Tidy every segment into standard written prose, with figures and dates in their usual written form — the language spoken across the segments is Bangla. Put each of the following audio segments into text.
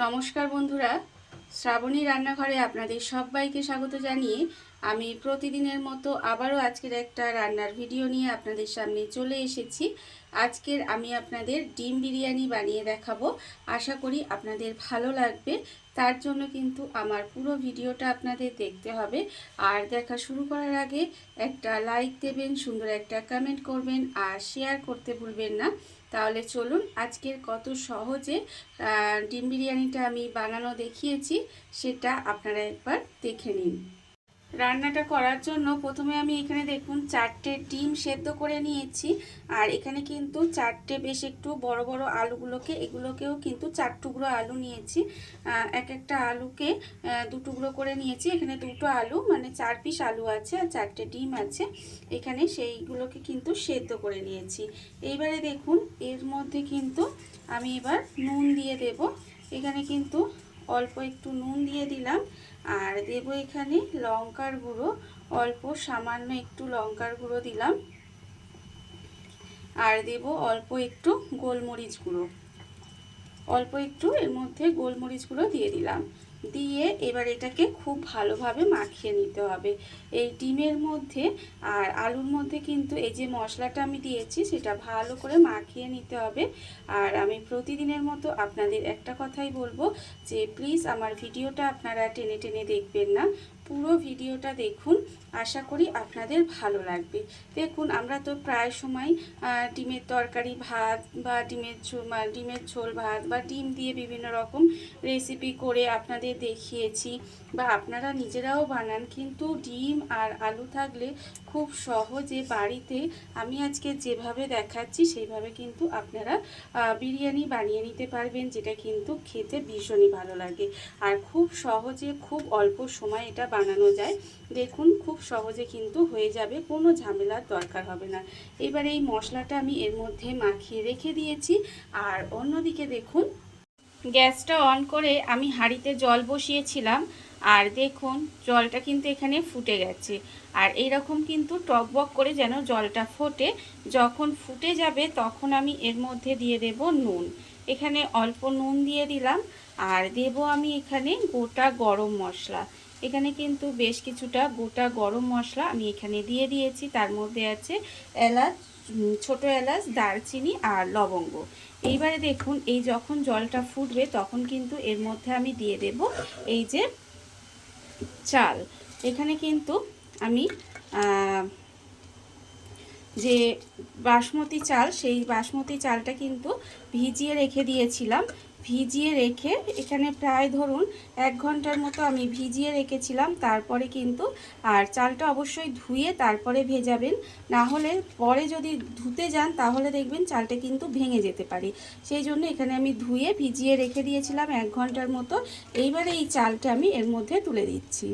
নমস্কার বন্ধুরা, শ্রাবণী রান্নাঘরে আপনাদের সবাইকে স্বাগত জানিয়ে আমি প্রতিদিনের মতো আবারও আজকের একটা রান্নার ভিডিও নিয়ে আপনাদের সামনে চলে এসেছি। আজকের আমি আপনাদের ডিম বিরিয়ানি বানিয়ে দেখাবো। আশা করি আপনাদের ভালো লাগবে। তার জন্য কিন্তু আমার পুরো ভিডিওটা আপনাদের দেখতে হবে। আর দেখা শুরু করার আগে একটা লাইক দেবেন, সুন্দর একটা কমেন্ট করবেন আর শেয়ার করতে ভুলবেন না। তাহলে চলুন আজকের কত সহজে ডিম বিরিয়ানিটা আমি বানানো দেখিয়েছি সেটা আপনারা একবার দেখে নিন। রান্নাটা করার জন্য প্রথমে আমি এখানে দেখুন 4টে ডিম সেদ্ধ করে নিয়েছি। আর এখানে কিন্তু 4টে বেশ একটু বড় বড় আলুগুলোকে এগুলোকেও কিন্তু 4 টুকরো আলু নিয়েছি। এক একটা আলুকে 2 টুকরো করে নিয়েছি। এখানে 2টো আলু মানে 4 পিস আলু আছে আর 4টে ডিম আছে এখানে, সেইগুলোকে কিন্তু সেদ্ধ করে নিয়েছি। এইবারে দেখুন এর মধ্যে কিন্তু আমি এবার নুন দিয়ে দেব। এখানে কিন্তু অল্প একটু নুন দিয়ে দিলাম আর দেব এখানে লঙ্কার গুঁড়ো, অল্প সামান্য একটু লঙ্কার গুঁড়ো দিলাম আর দেব অল্প একটু গোলমরিচ গুঁড়ো, অল্প একটু এর মধ্যে গোলমরিচ গুঁড়ো দিয়ে দিলাম। দিয়ে এবার এটাকে খুব ভালোভাবে মাখিয়ে নিতে হবে এই ডিমের মধ্যে আর আলুর মধ্যে। কিন্তু এই যে মশলাটা আমি দিয়েছি সেটা ভালো করে মাখিয়ে নিতে হবে। আর আমি প্রতিদিনের মতো আপনাদের একটা কথাই বলবো যে প্লিজ আমার ভিডিওটা আপনারা টেনে টেনে দেখবেন না, পুরো ভিডিওটা দেখুন। আশা করি আপনাদের ভালো লাগবে। দেখুন আমরা তো প্রায় সময় ডিমের তরকারি ভাত বা ডিমের ঝোল ভাত বা ডিম দিয়ে বিভিন্ন রকম রেসিপি করে আপনাদের দেখিয়েছি বা আপনারা নিজেরাও বানান। কিন্তু ডিম আর আলু থাকলে খুব সহজে বাড়িতে আমি আজকে যেভাবে দেখাচ্ছি সেইভাবে কিন্তু আপনারা বিরিয়ানি বানিয়ে নিতে পারবেন, যেটা কিন্তু খেতে ভীষণই ভালো লাগে আর খুব সহজে খুব অল্প সময় এটা বানানো যায়। দেখুন খুব সহজে কিন্তু হয়ে যাবে, কোনো ঝামেলার দরকার হবে না। এবার এই মশলাটা আমি এর মধ্যে মাখিয়ে রেখে দিয়েছি। আর অন্যদিকে দেখুন গ্যাসটা অন করে আমি হাঁড়িতে জল বসিয়েছিলাম আর দেখুন জলটা কিন্তু এখানে ফুটে গেছে। আর এইরকম কিন্তু টকবক করে যেন জলটা ফোটে, যখন ফুটে যাবে তখন আমি এর মধ্যে দিয়ে দেব নুন। এখানে অল্প নুন দিয়ে দিলাম আর দেব আমি এখানে গোটা গরম মশলা। এখানে কিন্তু বেশ কিছুটা গোটা গরম মশলা আমি এখানে দিয়ে দিয়েছি। তার মধ্যে আছে এলাচ, ছোট এলাচ, দারচিনি আর লবঙ্গ। এইবারে দেখুন এই যখন জলটা ফুটবে তখন কিন্তু এর মধ্যে আমি দিয়ে দেব এই যে চাল। এখানে কিন্তু আমি যে বাসমতি চাল, সেই বাসমতি চালটা কিন্তু ভিজিয়ে রেখে দিয়েছিলাম। ভিজিয়ে রেখে এখানে প্রায় ধরুন 1 ঘন্টার মতো আমি ভিজিয়ে রেখেছিলাম। তারপরে কিন্তু আর চালটা অবশ্যই ধুয়ে তারপরে ভেজাবেন, না হলে পরে যদি ধুতে যান তাহলে দেখবেন চালটা কিন্তু ভেঙে যেতে পারে। সেই জন্য এখানে আমি ধুয়ে ভিজিয়ে রেখে দিয়েছিলাম 1 ঘন্টার মতো। এইবারে এই চালটা আমি এর মধ্যে তুলে দিচ্ছি।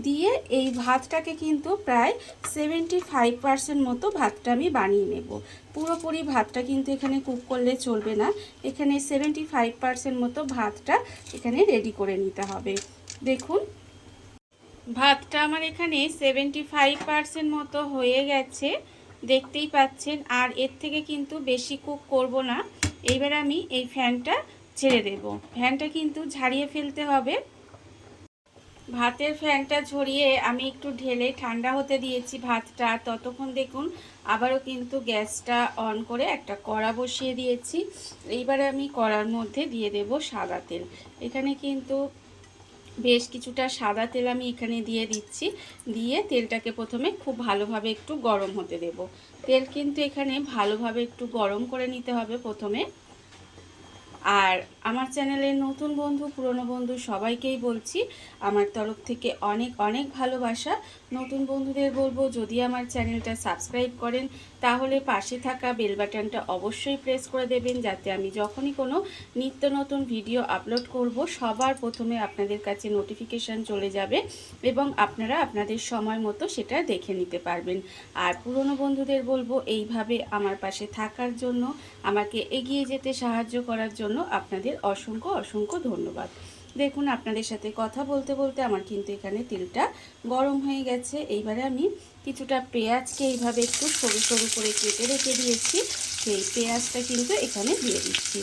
দিয়ে এই ভাতটাকে কিন্তু প্রায় 75% মতো ভাতটা আমি বানিয়ে নেব। পুরোপুরি ভাতটা কিন্তু এখানে কুক করলে চলবে না, এখানে 75% মতো ভাতটা এখানে রেডি করে নিতে হবে। দেখুন ভাতটা আমার এখানে 75% মতো হয়ে গেছে, দেখতেই পাচ্ছেন। আর এর থেকে কিন্তু বেশি কুক করব না। এইবার আমি এই ফ্যানটা ছেড়ে দেব। ফ্যানটা কিন্তু ঝাড়িয়ে ফেলতে হবে। ভাতের ফ্যানটা ঝরিয়ে আমি একটু ঢেলে ঠান্ডা হতে দিয়েছি ভাতটা। ততক্ষণ দেখুন আবারও কিন্তু গ্যাসটা অন করে একটা কড়া বসিয়ে দিয়েছি। এইবারে আমি কড়ার মধ্যে দিয়ে দেব সাদা তেল। এখানে কিন্তু বেশ কিছুটা সাদা তেল আমি এখানে দিয়ে দিচ্ছি। দিয়ে তেলটাকে প্রথমে খুব ভালোভাবে একটু গরম হতে দেব। তেল কিন্তু এখানে ভালোভাবে একটু গরম করে নিতে হবে প্রথমে। আর আমার চ্যানেলের নতুন বন্ধু পুরনো বন্ধু সবাইকেই বলছি আমার তরফ থেকে অনেক অনেক ভালোবাসা। নতুন বন্ধুদের বলবো যদি আমার চ্যানেলটা সাবস্ক্রাইব করেন তাহলে পাশে থাকা বেল বাটনটা অবশ্যই প্রেস করে দেবেন, যাতে আমি যখনই কোনো নিত্য নতুন ভিডিও আপলোড করব সবার প্রথমে আপনাদের কাছে নোটিফিকেশান চলে যাবে এবং আপনারা আপনাদের সময় মতো সেটা দেখে নিতে পারবেন। আর পুরনো বন্ধুদের বলবো এইভাবে আমার পাশে থাকার জন্য, আমাকে এগিয়ে যেতে সাহায্য করার জন্য আপনাদের অসংখ্য অসংখ্য ধন্যবাদ। দেখুন আপনাদের সাথে কথা বলতে বলতে আমার কিন্তু এখানে তেলটা গরম হয়ে গেছে। এইবারে আমি কিছুটা পেঁয়াজকে এইভাবে একটু সরু সরু করে কেটে রেখে দিয়েছি, সেই পেঁয়াজটা কিন্তু এখানে দিয়ে দিচ্ছি।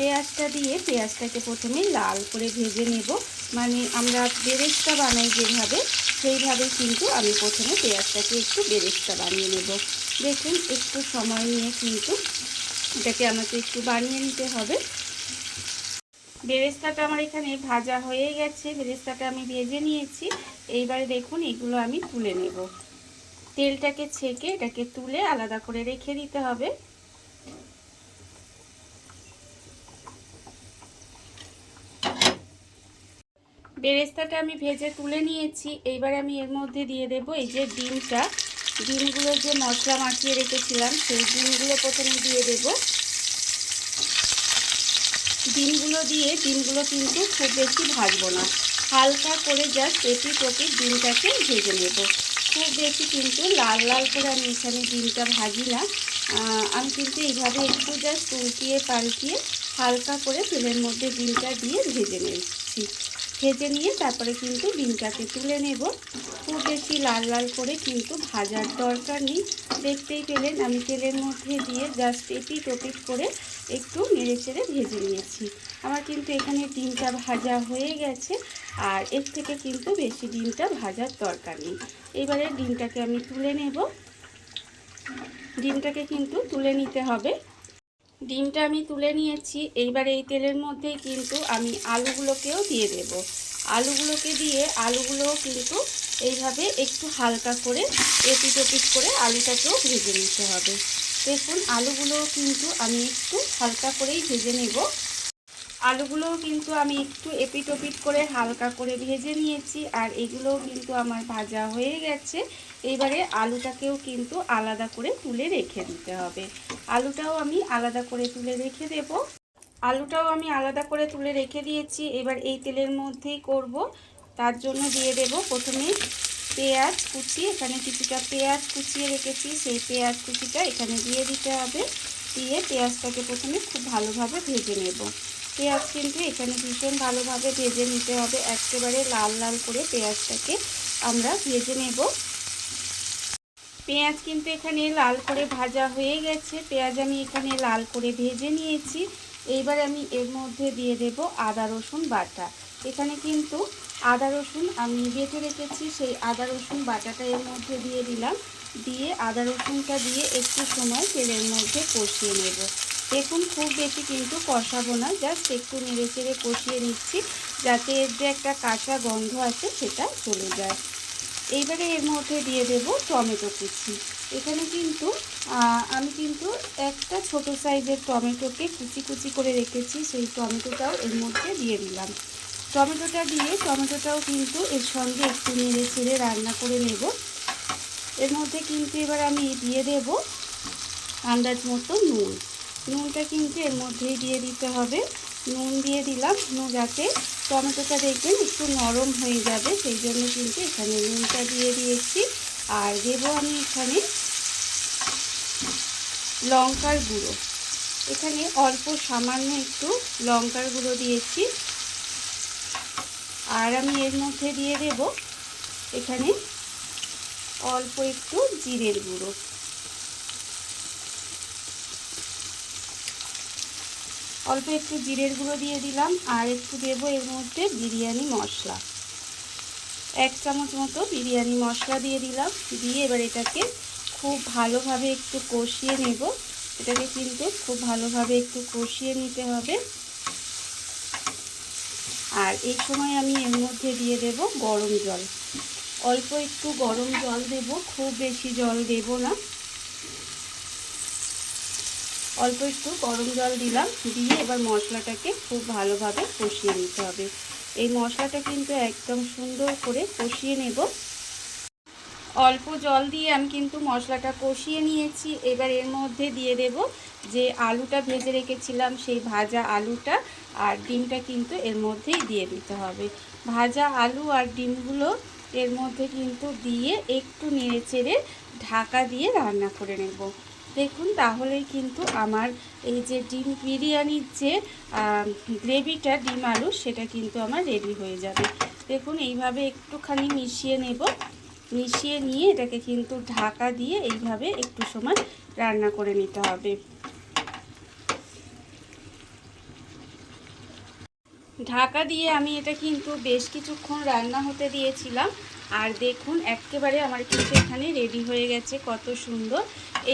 পেঁয়াজটা দিয়ে পেঁয়াজটাকে প্রথমে লাল করে ভেজে নেব, মানে আমরা বেরেস্তা বানাই যেভাবে সেইভাবেই কিন্তু আমি প্রথমে পেঁয়াজটাকে একটু বেরেস্তা বানিয়ে নেব। দেখুন একটু সময় নিয়ে কিন্তু এটাকে আমাকে একটু বানিয়ে নিতে হবে। বেরেস্তাটা আমার এখানে ভাজা হয়ে গেছে, বেরেস্তাটা আমি ভেজে নিয়েছি। এইবারে দেখুন এগুলো আমি তুলে নেব। তেলটাকে ছেঁকে এটাকে তুলে আলাদা করে রেখে দিতে হবে। বেরেস্তাটা আমি ভেজে তুলে নিয়েছি। এইবার আমি এর মধ্যে দিয়ে দেব এই যে ডিমগুলো যে মশলা মাখিয়ে রেখেছিলাম সেই ডিমগুলো প্রথমে দিয়ে দেব। ডিমগুলো কিন্তু খুব বেশি ভাজবো না, হালকা করে জাস্ট এপিট ওপিট ডিমটাকে ভেজে নেব। খুব বেশি কিন্তু লাল লাল করে আমি এখানে ডিমটা ভাজি না, আমি কিন্তু এইভাবে একটু জাস্ট উল্টিয়ে পাল্টিয়ে হালকা করে তেলের মধ্যে ডিমটা দিয়ে ভেজে নিচ্ছি। ভেজে নিয়ে তারপরে কিন্তু ডিমটাকে তুলে নেব। খুব বেশি লাল লাল করে কিন্তু ভাজার দরকার নেই। দেখতেই পেলেন আমি তেলের মধ্যে দিয়ে জাস্ট এপিট ওপিট করে একটু নেড়ে চেড়ে ভেজে নিয়েছি। আমার কিন্তু এখানে ডিমটা ভাজা হয়ে গেছে, আর এর থেকে কিন্তু বেশি ডিমটা ভাজার দরকার নেই। এবারে ডিমটাকে আমি তুলে নেব। ডিমটাকে কিন্তু তুলে নিতে হবে। ডিমটা আমি তুলে নিয়েছি। এইবারে এই তেলের মধ্যেই কিন্তু আমি আলুগুলোকেও দিয়ে দেব। আলুগুলোকে দিয়ে আলুগুলোও কিন্তু এইভাবে একটু হালকা করে এপিট ওপিট করে আলুটাকেও ভেজে নিতে হবে। দেখুন আলুগুলোও কিন্তু আমি একটু হালকা করেই ভেজে নেব। আলুগুলোও কিন্তু আমি একটু এপিট ওপিট করে হালকা করে ভেজে নিয়েছি, আর এগুলোও কিন্তু আমার ভাজা হয়ে গেছে। এবারে আলুটাকেও কিন্তু আলাদা করে তুলে রেখে দিতে হবে। আলুটাও আমি আলাদা করে তুলে রেখে দেব। আলুটাও আমি আলাদা করে তুলে রেখে দিয়েছি। এবার এই তেলের মধ্যেই করব, তার জন্য দিয়ে দেব প্রথমে পেঁয়াজ কুচি। এখানে কিছুটা পেঁয়াজ কুচিয়ে রেখেছি, সেই পেঁয়াজ কুচিটা এখানে দিয়ে দিতে হবে। দিয়ে পেঁয়াজটাকে প্রথমে খুব ভালোভাবে ভেজে নেব। পেঁয়াজ কিন্তু এখানে ভীষণ ভালোভাবে ভেজে নিতে হবে, একেবারে লাল লাল করে পেঁয়াজটাকে আমরা ভেজে নেব। পেঁয়াজ কিন্তু এখানে লাল করে ভাজা হয়ে গেছে। পেঁয়াজ আমি এখানে লাল করে ভেজে নিয়েছি। এইবার আমি এর মধ্যে দিয়ে দেব আদা রসুন বাটা। এখানে কিন্তু আদা রসুন আমি বেটে রেখেছি, সেই আদা রসুন বাটাটা এর মধ্যে দিয়ে দিলাম। দিয়ে আদা রসুনটা দিয়ে একটু সময় তেলের মধ্যে কষিয়ে নেব। দেখুন খুব বেশি কিন্তু কষাবো না, জাস্ট একটু নেড়ে চেড়ে কষিয়ে নিচ্ছি, যাতে এর যে একটা কাঁচা গন্ধ আছে সেটা চলে যায়। এইবারে এর মধ্যে দিয়ে দেব টমেটো কুচি। এখানে কিন্তু আমি কিন্তু একটা ছোট সাইজের টমেটোকে কুচি কুচি করে রেখেছি, সেই টমেটোটাও এর মধ্যে দিয়ে দিলাম। টমেটোটা দিয়ে টমেটোটাও কিন্তু এর সঙ্গে একটু নেড়ে চেড়ে রান্না করে নেব। এর মধ্যে কিন্তু এবার আমি দিয়ে দেব আন্দাজ মতো নুন। নুনটা কিন্তু এর মধ্যেই দিয়ে দিতে হবে। নুন দিয়ে দিলাম, যাতে টমেটোটা দেখবেন একটু নরম হয়ে যাবে, সেই জন্য কিন্তু এখানে নুনটা দিয়ে দিয়েছি। আর দেবো আমি এখানে লঙ্কার গুঁড়ো। এখানে অল্প সামান্য একটু লঙ্কার গুঁড়ো দিয়েছি। আর আমি এর মধ্যে দিয়ে দেব এখানে অল্প একটু জিরের গুঁড়ো। অল্প একটু জিরের গুঁড়ো দিয়ে দিলাম, আর একটু দেবো এর মধ্যে বিরিয়ানি মশলা। 1 চামচ মতো বিরিয়ানি মশলা দিয়ে দিলাম। দিয়ে এবার এটাকে খুব ভালোভাবে একটু কষিয়ে নেব। এটাকে কিন্তু খুব ভালোভাবে একটু কষিয়ে নিতে হবে। আর এই সময় আমি এর মধ্যে দিয়ে দেব গরম জল। অল্প একটু গরম জল দেব, খুব বেশি জল দেব না। অল্প একটু গরম জল দিলাম। দিয়ে এবার মশলাটাকে খুব ভালোভাবে কষিয়ে নিতে হবে। এই মশলাটা কিন্তু একদম সুন্দর করে কষিয়ে নেব। অল্প জল দিয়ে আমি কিন্তু মশলাটা কষিয়ে নিয়েছি। এবার এর মধ্যে দিয়ে দেব যে আলুটা ভেজে রেখেছিলাম, সেই ভাজা আলুটা আর ডিমটা কিন্তু এর মধ্যেই দিয়ে দিতে হবে। ভাজা আলু আর ডিমগুলো এর মধ্যে কিন্তু দিয়ে একটু নেড়ে চেড়ে ঢাকা দিয়ে রান্না করে নেব। দেখুন তাহলেই কিন্তু আমার এই যে ডিম বিরিয়ানির যে গ্রেভিটা ডিম আলু সেটা কিন্তু আমার রেডি হয়ে যাবে। দেখুন এইভাবে একটুখানি মিশিয়ে নেব। মিশিয়ে নিয়ে এটাকে কিন্তু ঢাকা দিয়ে এইভাবে একটু সময় রান্না করে নিতে হবে। ঢাকা দিয়ে আমি এটা কিন্তু বেশ কিছুক্ষণ রান্না হতে দিয়েছিলাম। আর দেখুন একেবারে আমার কিন্তু এখানে রেডি হয়ে গেছে, কত সুন্দর।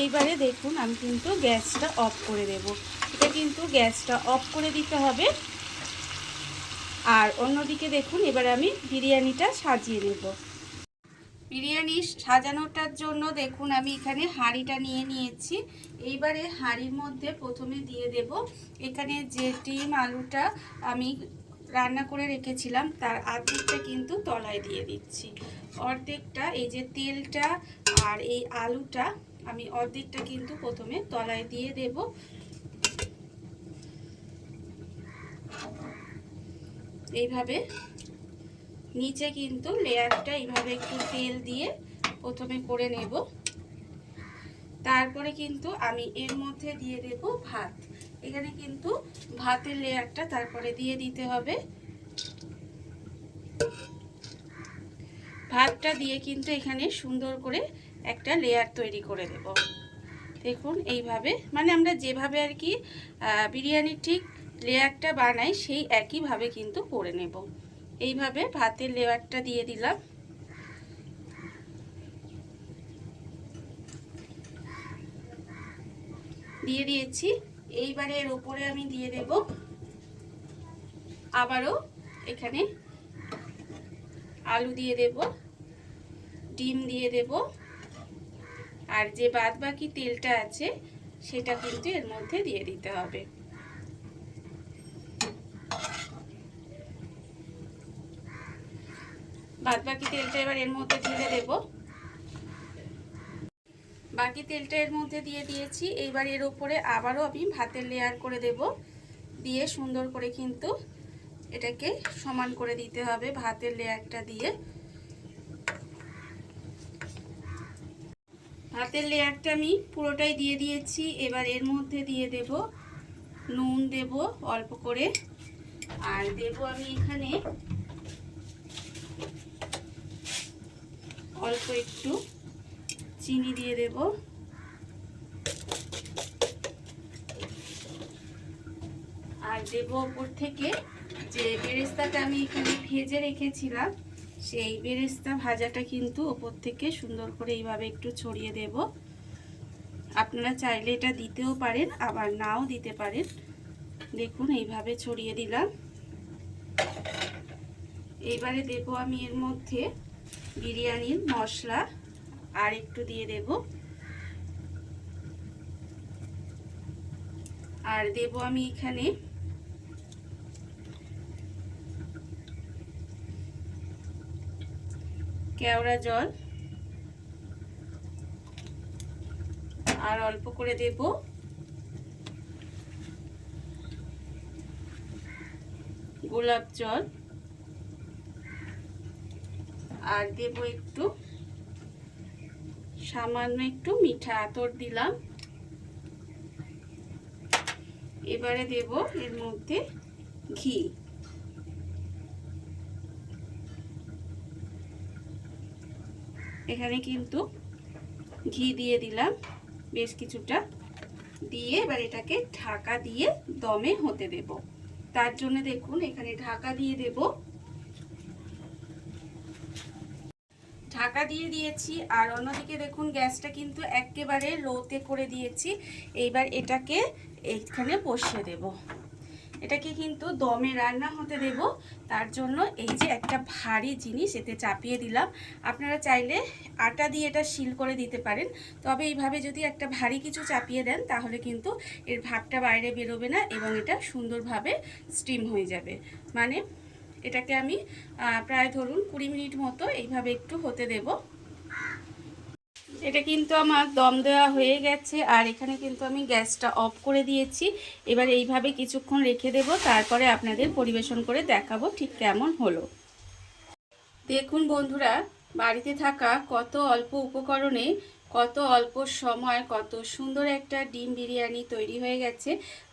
এইবারে দেখুন আমি কিন্তু গ্যাসটা অফ করে দেব। এটা কিন্তু গ্যাসটা অফ করে দিতে হবে। আর অন্যদিকে দেখুন এবার আমি বিরিয়ানিটা সাজিয়ে নেব। বিরিয়ানি সাজানোটার জন্য দেখুন আমি এখানে হাঁড়িটা নিয়ে নিয়েছি। এইবারে হাঁড়ির মধ্যে প্রথমে দিয়ে দেব এখানে যে ডিম আলুটা আমি রান্না করে রেখেছিলাম তার অর্ধেকটা কিন্তু তলায় দিয়ে দিচ্ছি। অর্ধেকটা এই যে তেলটা আর এই আলুটা আমি অর্ধেকটা কিন্তু প্রথমে তলায় দিয়ে দেব। এইভাবে নিচে কিন্তু লেয়ারটা এইভাবে একটু তেল দিয়ে প্রথমে করে নেব। তারপরে কিন্তু আমি এর মধ্যে দিয়ে দেব ভাত। এখানে কিন্তু ভাতের লেয়ারটা তারপরে দিয়ে দিতে হবে। ভাতটা দিয়ে কিন্তু এখানে সুন্দর করে একটা লেয়ার তৈরি করে দেব। দেখুন এইভাবে, মানে আমরা যেভাবে আর কি বিরিয়ানি ঠিক লেয়ারটা বানাই সেই একইভাবে কিন্তু করে নেব। এইভাবে ভাতের লেয়ারটা দিয়ে দিলাম। দিয়ে দিয়েছি। এইবারে এর উপরে আমি দিয়ে দেব আবারও এখানে আলু দিয়ে দেব, ডিম দিয়ে দেব, আর যে বাদ বাকি তেলটা আছে সেটা কিন্তু এর মধ্যে দিয়ে দিতে হবে। বাদ বাকি তেলটা এবার এর মধ্যে ঢেলে দেব। বাকি তেলটা এর মধ্যে দিয়ে দিয়েছি। এইবার এর উপরে আবারও আমি ভাতের লেয়ার করে দেব। দিয়ে সুন্দর করে কিন্তু এটাকে সমান করে দিতে হবে ভাতের লেয়ারটা দিয়ে। ভাতের লেয়ারটা আমি পুরোটাই দিয়ে দিয়েছি। এবার এর মধ্যে দিয়ে দেব নুন, দেব অল্প করে, আর দেব আমি এখানে অল্প একটু চিনি দিয়ে দেব। আর দেব উপর থেকে যে বেরেস্তাটা আমি এখানে ভেজে রেখেছিলাম সেই বেরেস্তা ভাজাটা কিন্তু উপর থেকে সুন্দর করে এইভাবে একটু ছড়িয়ে দেব। আপনারা চাইলে এটা দিতেও পারেন, আবার নাও দিতে পারেন। দেখুন এইভাবে ছড়িয়ে দিলাম। এইবারে দেব আমি এর মধ্যে বিরিয়ানির মশলা আর একটু দিয়ে দেব। আর দেব আমি এখানে কেওড়া জল, আর অল্প করে দেব গোলাপ জল, আর দেব একটু সামান্য একটু মিঠা আতর দিলাম। এবারে দেব এর মধ্যে ঘি। এখানে কিন্তু ঘি দিয়ে দিলাম বেশ কিছুটা। দিয়ে এবার এটাকে ঢাকা দিয়ে দমে হতে দেব। তার জন্য দেখুন এখানে ঢাকা দিয়ে দেব। ঢাকা দিয়ে দিয়েছি। আর অন্যদিকে দেখুন গ্যাসটা কিন্তু একেবারে লোতে করে দিয়েছি। এইবার এটাকে এইখানে বসিয়ে দেব। এটাকে কিন্তু দমে রান্না হতে দেব। তার জন্য এই যে একটা ভারী জিনিস এতে চাপিয়ে দিলাম। আপনারা চাইলে আটা দিয়ে এটা সিল করে দিতে পারেন, তবে এইভাবে যদি একটা ভারী কিছু চাপিয়ে দেন তাহলে কিন্তু এর ভাপটা বাইরে বেরোবে না এবং এটা সুন্দরভাবে স্টিম হয়ে যাবে। মানে এটাকে আমি প্রায় ধরুন 20 মিনিট মতো এইভাবে একটু হতে দেব। এটা কিন্তু আমার দম দেওয়া হয়ে গেছে। আর এখানে কিন্তু আমি গ্যাসটা অফ করে দিয়েছি। এবার এইভাবে কিছুক্ষণ রেখে দেব, তারপরে আপনাদের পরিবেশন করে দেখাবো ঠিক কেমন হলো। দেখুন বন্ধুরা, বাড়িতে থাকা কত অল্প উপকরণে কত অল্প সময় কত সুন্দর একটা ডিম বিরিয়ানি তৈরি হয়ে গেছে,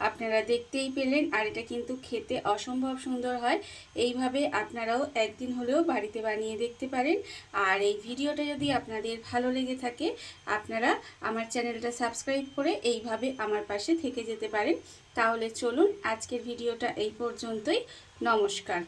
আপনারা দেখতেই পেলেন। আর এটা কিন্তু খেতে অসম্ভব সুন্দর হয়। এইভাবে আপনারাও একদিন হলেও বাড়িতে বানিয়ে দেখতে পারেন। আর এই ভিডিওটা যদি আপনাদের ভালো লেগে থাকে, আপনারা আমার চ্যানেলটা সাবস্ক্রাইব করে এইভাবে আমার পাশে থেকে যেতে পারেন। তাহলে চলুন, আজকের ভিডিওটা এই পর্যন্তই। নমস্কার।